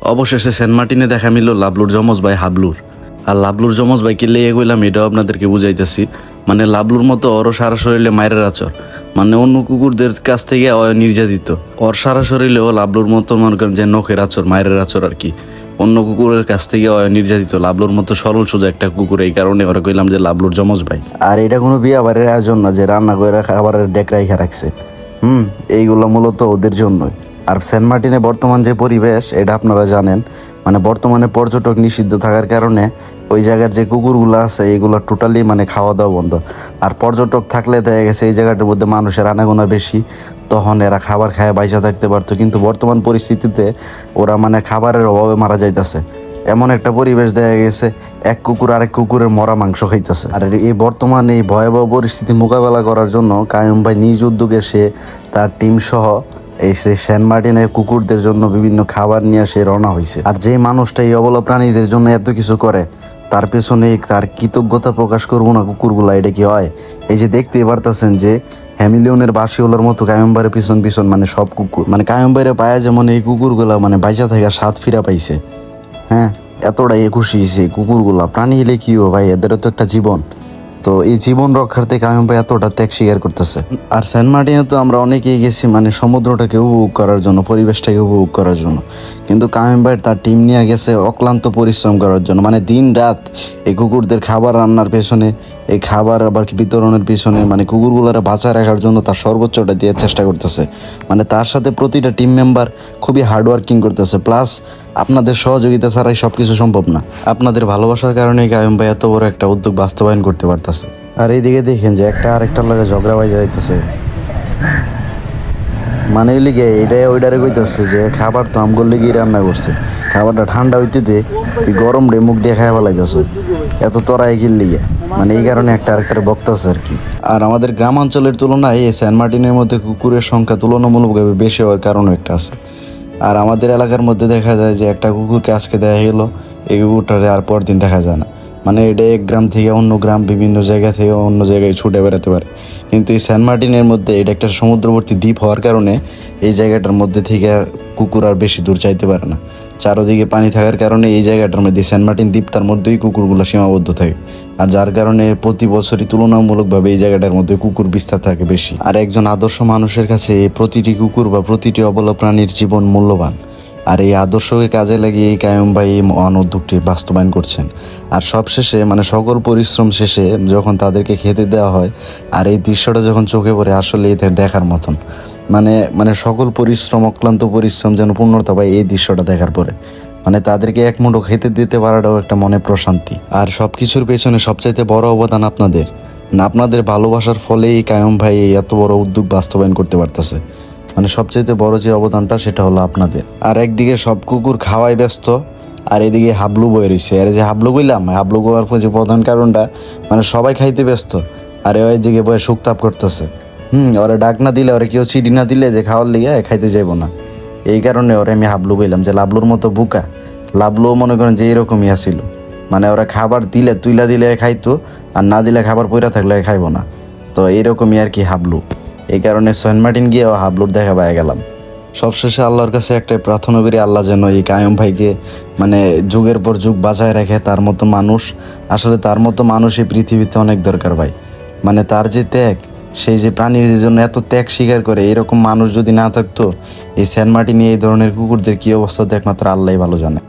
অবশেষে সেন্ট মার্টিনে দেখা মিলল লাবলুর যমজ ভাই হাবলুর। আর লাবলুর যমজ ভাইকে লেগে গেলাম এটাও আপনাদেরকে বুঝাইতেছি। মানে লাবলুর মতো ওরও সারা শরীরে মায়ের আচর, মানে অন্য কুকুরদের কাছ থেকে নির্যাতিত। ওর সারা শরীরেও লাবলুর মতো মনে করেন যে নখের আচর, মায়ের আচর আর কি। অন্য কুকুরের কাছ থেকে নির্যাতিত, লাবলুর মতো সরল সোজা একটা কুকুর, এই কারণে ওরা কইলাম যে লাবলুর যমজ ভাই। আর এটা কোনো বিয়ে বাড়ির আয়োজন না যে রান্না করে খাবারের ডেক রাইখা রাখছে। এইগুলো মূলত ওদের জন্যই। আর সেন্ট মার্টিনে বর্তমান যে পরিবেশ এটা আপনারা জানেন, মানে বর্তমানে পর্যটক নিষিদ্ধ থাকার কারণে ওই জায়গার যে কুকুরগুলো আছে এগুলো টোটালি মানে খাওয়া দাওয়া বন্ধ। আর পর্যটক থাকলে দেখা গেছে এই জায়গাটার মধ্যে মানুষের আনাগোনা বেশি, তখন এরা খাবার খায় বাইচা থাকতে পারতো। কিন্তু বর্তমান পরিস্থিতিতে ওরা মানে খাবারের অভাবে মারা যাইতেছে। এমন একটা পরিবেশ দেখা গেছে এক কুকুর আরেক কুকুরের মরা মাংস খাইতেছে। আর এই বর্তমানে এই ভয়াবহ পরিস্থিতি মোকাবেলা করার জন্য কায়ুম ভাই নিজ উদ্যোগে সে তার টিম সহ এই সেন্ট মার্টিনের কুকুরদের জন্য বিভিন্ন খাবার নিয়ে সে রওনা হয়েছে। আর যে মানুষটা এই অবলা প্রাণীদের জন্য এত কিছু করে তার পেছনে তার কৃতজ্ঞতা প্রকাশ করবো না কুকুরগুলা, এটা কি হয়? এই যে দেখতেই পারতেছেন যে হ্যামিলিয়নের বাসিওলার মতো কায়ুম ভাইয়ের পিছন পিছন মানে সব কুকুর, মানে কায়ুম ভাইয়ের পায়া যেমন এই কুকুরগুলা মানে বাইচা থেকে স্বাদ ফিরা পাইছে। হ্যাঁ, এতটাই খুশি হয়েছে কুকুরগুলা। প্রাণী হলে কি হবে ভাই, এদেরও তো একটা জীবন। তো এই জীবন রক্ষার্থে কায়ুম ভাই এতটা ত্যাগ স্বীকার করতেছে। আর সেন্ট মার্টিনে তো আমরা অনেকেই গেছি মানে সমুদ্রটাকে উপভোগ করার জন্য, পরিবেশটাকে উপভোগ করার জন্য, কিন্তু কায়ুম ভাই তার টিম নিয়ে গেছে অক্লান্ত পরিশ্রম করার জন্য। মানে দিন রাত এই কুকুরদের খাবার রান্নার পেছনে, এই খাবার আবার বিতরণের পিছনে, মানে কুকুরগুলোরে বাঁচায় রাখার জন্য তার সর্বোচ্চটা দেওয়ার চেষ্টা করতেছে। মানে তার সাথে প্রতিটা টিম মেম্বার খুবই হার্ডওয়ার্কিং করতেছে। প্লাস আপনাদের সহযোগিতা ছাড়াই সব কিছু সম্ভব না। আপনাদের ভালোবাসার কারণে কায়ুম ভাই এত বড় একটা উদ্যোগ বাস্তবায়ন করতে পারতেছে। আর এইদিকে দেখেন যে একটা আরেকটার লগে ঝগড়া বাজা যাইতেছে। মানে এই লিগে এটাই ওইটারে কইতেছে যে খাবার তো আমগোর লেগেই রান্না করছে, খাবারটা ঠান্ডা হইতে দে, তুই গরম রে মুখ দিয়ে খাই ফেলাইতেছ, এত তরাই কিল লিগে। মানে এই কারণে একটা আরেকটার বক্তাছে আর কি। আর আমাদের গ্রামাঞ্চলের তুলনায় এই সেন্ট মার্টিনের মধ্যে কুকুরের সংখ্যা তুলনামূলকভাবে বেশি হওয়ার কারণও একটা আছে। আর আমাদের এলাকার মধ্যে দেখা যায় যে একটা কুকুরকে আজকে দেখা গেলো, এই কুকুরটারে আর পরদিন দেখা যায় না। মানে এটা এক গ্রাম থেকে অন্য গ্রাম, বিভিন্ন জায়গা থেকে অন্য জায়গায় ছুটে বেড়াতে পারে। কিন্তু এই সেন্ট মার্টিনের মধ্যে এটা একটা সমুদ্রবর্তী দ্বীপ হওয়ার কারণে এই জায়গাটার মধ্যে থেকে কুকুর আর বেশি দূর চাইতে পারে না। চারোদিকে পানি থাকার কারণে এই জায়গাটার মধ্যে সেন্ট মার্টিন দ্বীপ তার মধ্যেই কুকুরগুলো সীমাবদ্ধ থাকে। আর যার কারণে প্রতি বছরই তুলনামূলকভাবে এই জায়গাটার মধ্যে কুকুর বিস্তার থাকে বেশি। আর একজন আদর্শ মানুষের কাছে প্রতিটি কুকুর বা প্রতিটি অবলা প্রাণীর জীবন মূল্যবান। আর এই আদর্শকে কাজে লাগিয়ে এই কায়ুম ভাই এই মহান উদ্যোগটি বাস্তবায়ন করছেন। আর সবশেষে মানে সকল পরিশ্রম শেষে যখন তাদেরকে খেতে দেওয়া হয় আর এই দৃশ্যটা যখন চোখে পড়ে, আসলে এদের দেখার মতন। মানে সকল পরিশ্রম, অক্লান্ত পরিশ্রম যেন পূর্ণতা পায় এই দৃশ্যটা দেখার পরে। মানে তাদেরকে এক মুঠো খেতে দিতে পারাটাও একটা মনে প্রশান্তি। আর সব কিছুর পেছনে সবচাইতে বড় অবদান আপনাদের, আপনাদের ভালোবাসার ফলে এই কায়ুম ভাই এই এত বড় উদ্যোগ বাস্তবায়ন করতে পারতেছে। মানে সবচাইতে বড় যে অবদানটা সেটা হলো আপনাদের। আর একদিকে সব কুকুর খাওয়াই ব্যস্ত, আর এদিকে হাবলু বয়ে রয়েছে। আর যে হাবলু কইলাম, হাবলু গোয়ার যে প্রধান কারণটা মানে সবাই খাইতে ব্যস্ত, আর ওই দিকে বয়ে শুকতাপ করতেছে। ওরা ডাক না দিলে, ওরা কেউ চিঠি না দিলে যে খাওয়ার লিগে খাইতে যাইব না। এই কারণে ওরা আমি হাবলু কইলাম যে লাবলুর মতো বুকা। লাবলুও মনে করেন যে এরকমই আসিল, মানে ওরা খাবার দিলে তুইলা দিলে খাইতো, আর না দিলে খাবার পইরা থাকলে খাইব না। তো এইরকমই আর কি হাবলু। এই কারণে সেন্ট মার্টিন গিয়েও হাবলুর দেখা পাই গেলাম। সবশেষে আল্লাহর কাছে একটাই প্রার্থনা করি, আল্লাহ যেন এই কায়ুম ভাইকে মানে যুগের পর যুগ বাঁচায় রাখে। তার মতো মানুষ, আসলে তার মতো মানুষ এই পৃথিবীতে অনেক দরকার ভাই। মানে তার যে ত্যাগ, সেই যে প্রাণীর জন্য এত ত্যাগ স্বীকার করে, এরকম মানুষ যদি না থাকতো এই সেন্ট মার্টিনে এই ধরনের কুকুরদের কী অবস্থা একমাত্র আল্লাহই ভালো জানে।